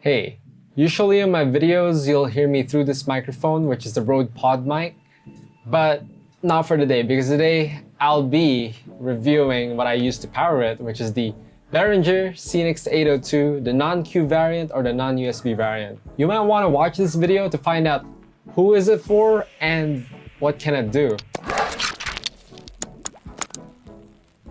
Hey, usually in my videos, you'll hear me through this microphone, which is the Rode Pod mic, but not for today, because today I'll be reviewing what I use to power it, which is the Behringer Xenyx 802, the non-Q variant or the non-USB variant. You might want to watch this video to find out who is it for and what can it do.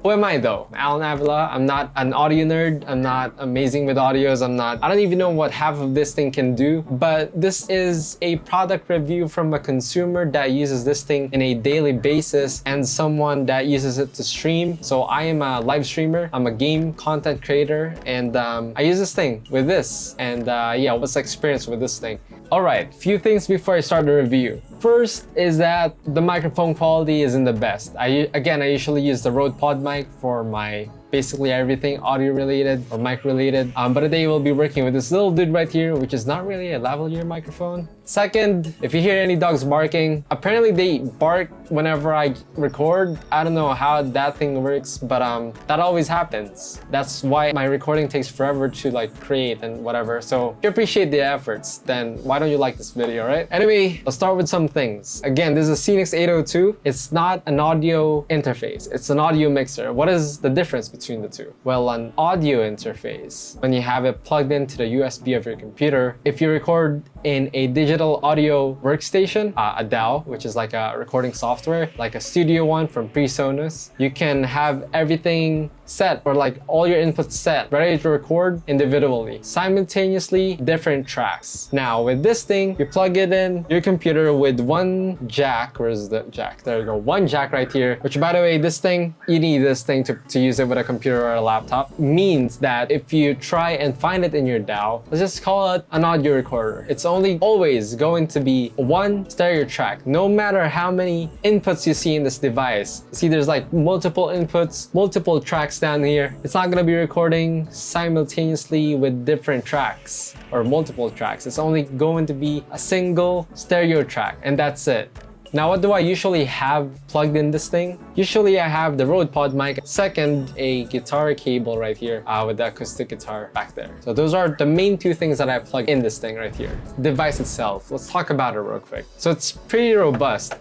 Who am I though? Alan Avila. I'm not an audio nerd. I'm not amazing with audios. I don't even know what half of this thing can do, but this is a product review from a consumer that uses this thing in a daily basis and someone that uses it to stream. So I am a live streamer. I'm a game content creator and I use this thing with this. And yeah, what's the experience with this thing? All right, few things before I start the review. First is that the microphone quality isn't the best. I usually use the Rode Pod mic for my basically everything audio related or mic related. But today we'll be working with this little dude right here, which is not really a lavalier microphone. Second, if you hear any dogs barking, apparently they bark whenever I record. I don't know how that thing works, but that always happens. That's why my recording takes forever to like create and whatever. So if you appreciate the efforts, then why don't you like this video, right? Anyway, let's start with some things. Again, this is a Xenyx 802. It's not an audio interface. It's an audio mixer. What is the difference between the two? Well, an audio interface, when you have it plugged into the USB of your computer, if you record in a digital audio workstation, a DAW, which is like a recording software, like a Studio One from PreSonus, you can have everything set or like all your inputs set, ready to record individually, simultaneously different tracks. Now with this thing, you plug it in your computer with one jack. Where's the jack? There you go, one jack right here, which by the way, this thing, you need this thing to use it with a computer or a laptop. Means that if you try and find it in your DAW, let's just call it an audio recorder. It's always going to be one stereo track, no matter how many inputs you see in this device. See, there's like multiple inputs, multiple tracks down here. It's not gonna be recording simultaneously with different tracks or multiple tracks. It's only going to be a single stereo track and that's it. Now, what do I usually have plugged in this thing? Usually I have the Rode Pod mic, second a guitar cable right here with the acoustic guitar back there. So those are the main two things that I plug in this thing right here. Device itself, let's talk about it real quick. So it's pretty robust.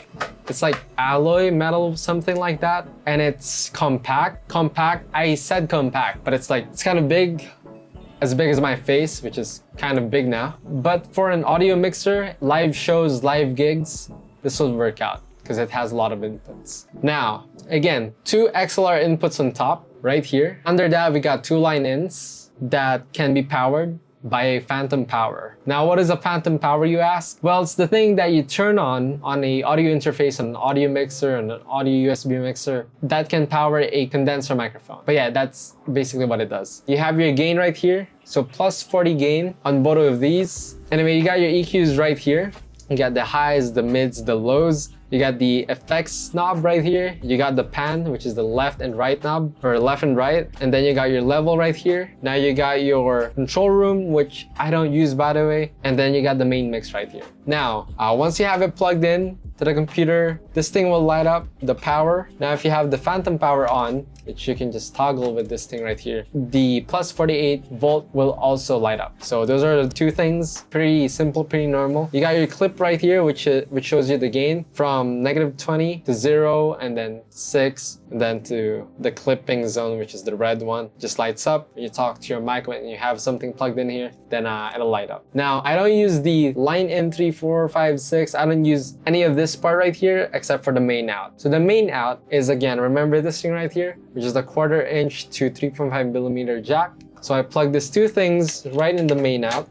It's like alloy metal, something like that. And it's compact. I said compact, but it's kind of big. As big as my face, which is kind of big now. But for an audio mixer, live shows, live gigs, this will work out because it has a lot of inputs. Now, again, two XLR inputs on top right here. Under that, we got two line ins that can be powered by a phantom power. Now, what is a phantom power, you ask? Well, it's the thing that you turn on a audio interface, an audio mixer, and an audio USB mixer that can power a condenser microphone. But yeah, that's basically what it does. You have your gain right here. So plus 40 gain on both of these. Anyway, you got your EQs right here. You got the highs, the mids, the lows. You got the effects knob right here. You got the pan, which is the left and right knob, or left and right. And then you got your level right here. Now you got your control room, which I don't use by the way. And then you got the main mix right here. Now, once you have it plugged in to the computer, this thing will light up the power. Now, if you have the phantom power on, which you can just toggle with this thing right here, the plus 48 volt will also light up. So those are the two things, pretty simple, pretty normal. You got your clip right here, which shows you the gain from -20 to 0 and then 6, and then to the clipping zone, which is the red one, just lights up. You talk to your mic when you have something plugged in here, then it'll light up. Now, I don't use the line in 3, 4, 5, 6. I don't use any of this part right here except for the main out. So the main out is, again, remember this thing right here, which is the 1/4 inch to 3.5 millimeter jack. So I plug these two things right in the main out.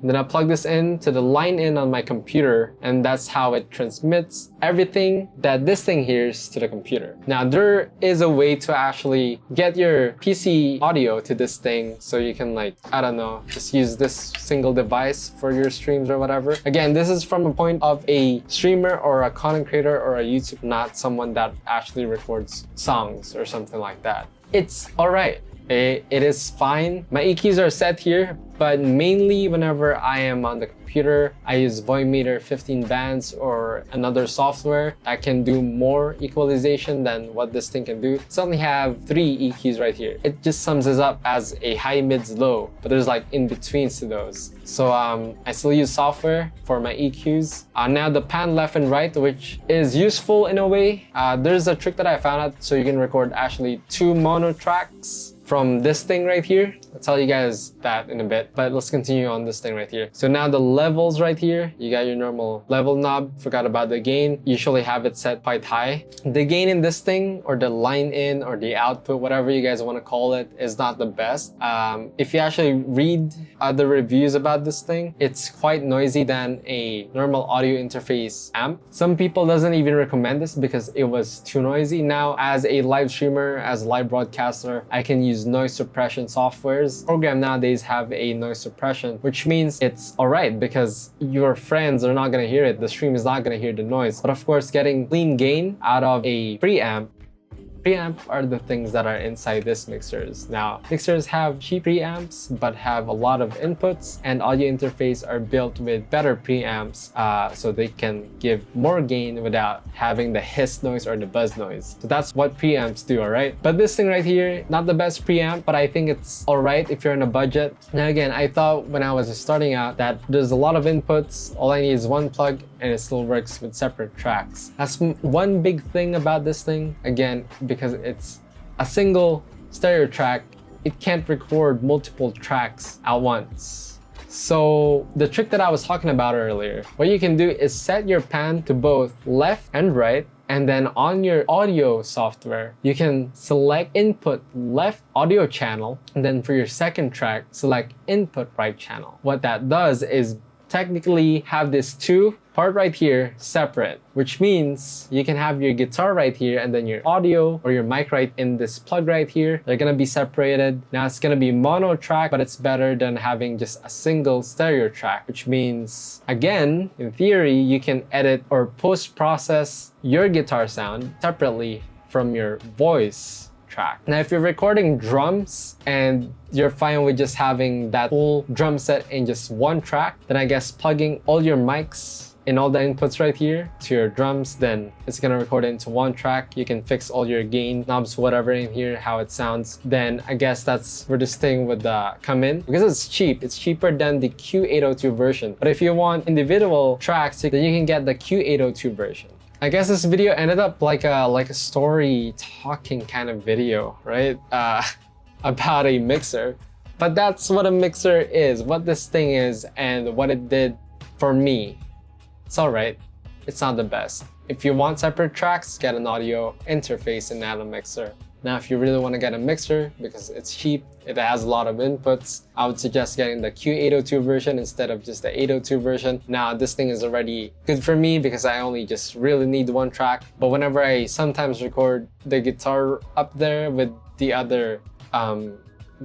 Then I plug this in to the line in on my computer, and that's how it transmits everything that this thing hears to the computer. Now, there is a way to actually get your PC audio to this thing so you can, like, I don't know, just use this single device for your streams or whatever. Again, this is from a point of a streamer or a content creator or a YouTuber, not someone that actually records songs or something like that. It's all right. It is fine. My EQs are set here, but mainly whenever I am on the computer, I use Voimeter 15 bands or another software that can do more equalization than what this thing can do. It's only have 3 EQs right here. It just sums us up as a high, mids, low, but there's like in-betweens to those. So I still use software for my EQs. Now the pan left and right, which is useful in a way. There's a trick that I found out so you can record actually 2 mono tracks from this thing right here. I'll tell you guys that in a bit, but let's continue on this thing right here. So now the levels right here, you got your normal level knob. Forgot about the gain. Usually have it set quite high. The gain in this thing, or the line in, or the output, whatever you guys want to call it, is not the best. If you actually read other reviews about this thing, it's quite noisy than a normal audio interface amp. Some people doesn't even recommend this because it was too noisy. Now, as a live streamer, as a live broadcaster, I can use noise suppression softwares. Program nowadays have a noise suppression, which means it's alright because your friends are not gonna hear it. The stream is not gonna hear the noise. But of course, getting clean gain out of a preamp are the things that are inside this mixers. Now, mixers have cheap preamps but have a lot of inputs, and audio interface are built with better preamps so they can give more gain without having the hiss noise or the buzz noise. So that's what preamps do, alright? But this thing right here, not the best preamp, but I think it's alright if you're on a budget. Now again, I thought when I was starting out that there's a lot of inputs, all I need is one plug and it still works with separate tracks. That's one big thing about this thing. Again, because it's a single stereo track, it can't record multiple tracks at once. So the trick that I was talking about earlier, what you can do is set your pan to both left and right, and then on your audio software, you can select input left audio channel, and then for your second track, select input right channel. What that does is technically have this 2 part right here separate, which means you can have your guitar right here and then your audio or your mic right in this plug right here. They're gonna be separated. Now it's gonna be mono track, but it's better than having just a single stereo track, which means, again, in theory, you can edit or post-process your guitar sound separately from your voice track. Now, if you're recording drums and you're fine with just having that full drum set in just one track, then I guess plugging all your mics and all the inputs right here to your drums, then it's gonna record it into one track. You can fix all your gain knobs, whatever in here, how it sounds. Then I guess that's where this thing would come in. Because it's cheap, it's cheaper than the Q802 version. But if you want individual tracks, then you can get the Q802 version. I guess this video ended up like a story talking kind of video, right? About a mixer. But that's what a mixer is, what this thing is, and what it did for me. It's alright. It's not the best. If you want separate tracks, get an audio interface and add a mixer. Now, if you really want to get a mixer because it's cheap, it has a lot of inputs, I would suggest getting the Q802 version instead of just the 802 version. Now, this thing is already good for me because I only just really need one track. But whenever I sometimes record the guitar up there with the other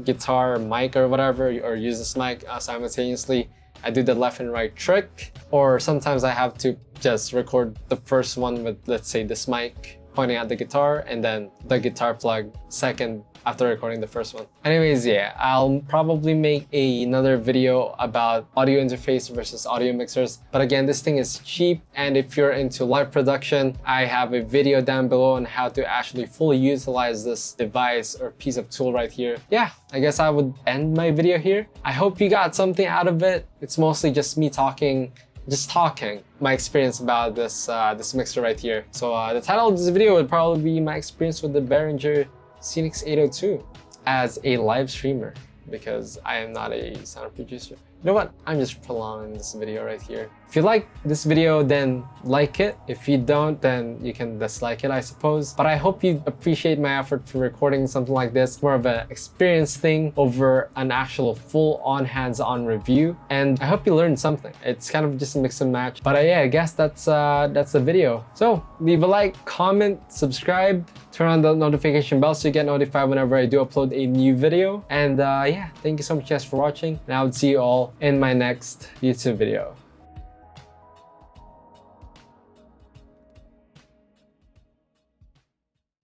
guitar mic or whatever, or use this mic simultaneously, I do the left and right trick. Or sometimes I have to just record the first one with, let's say, this mic pointing at the guitar and then the guitar plug second after recording the first one. Anyways, yeah, I'll probably make another video about audio interface versus audio mixers. But again, this thing is cheap, and if you're into live production, I have a video down below on how to actually fully utilize this device or piece of tool right here. Yeah, I guess I would end my video here. I hope you got something out of it. It's mostly just me talking my experience about this this mixer right here. So the title of this video would probably be my experience with the Behringer Xenyx 802 as a live streamer, because I am not a sound producer. You know what? I'm just prolonging this video right here. If you like this video, then like it. If you don't, then you can dislike it, I suppose. But I hope you appreciate my effort for recording something like this, more of an experience thing over an actual full-on hands-on review. And I hope you learned something. It's kind of just a mix and match. But yeah, I guess that's the video. So leave a like, comment, subscribe, turn on the notification bell so you get notified whenever I do upload a new video. And yeah, thank you so much guys for watching, and I would see you all in my next YouTube video.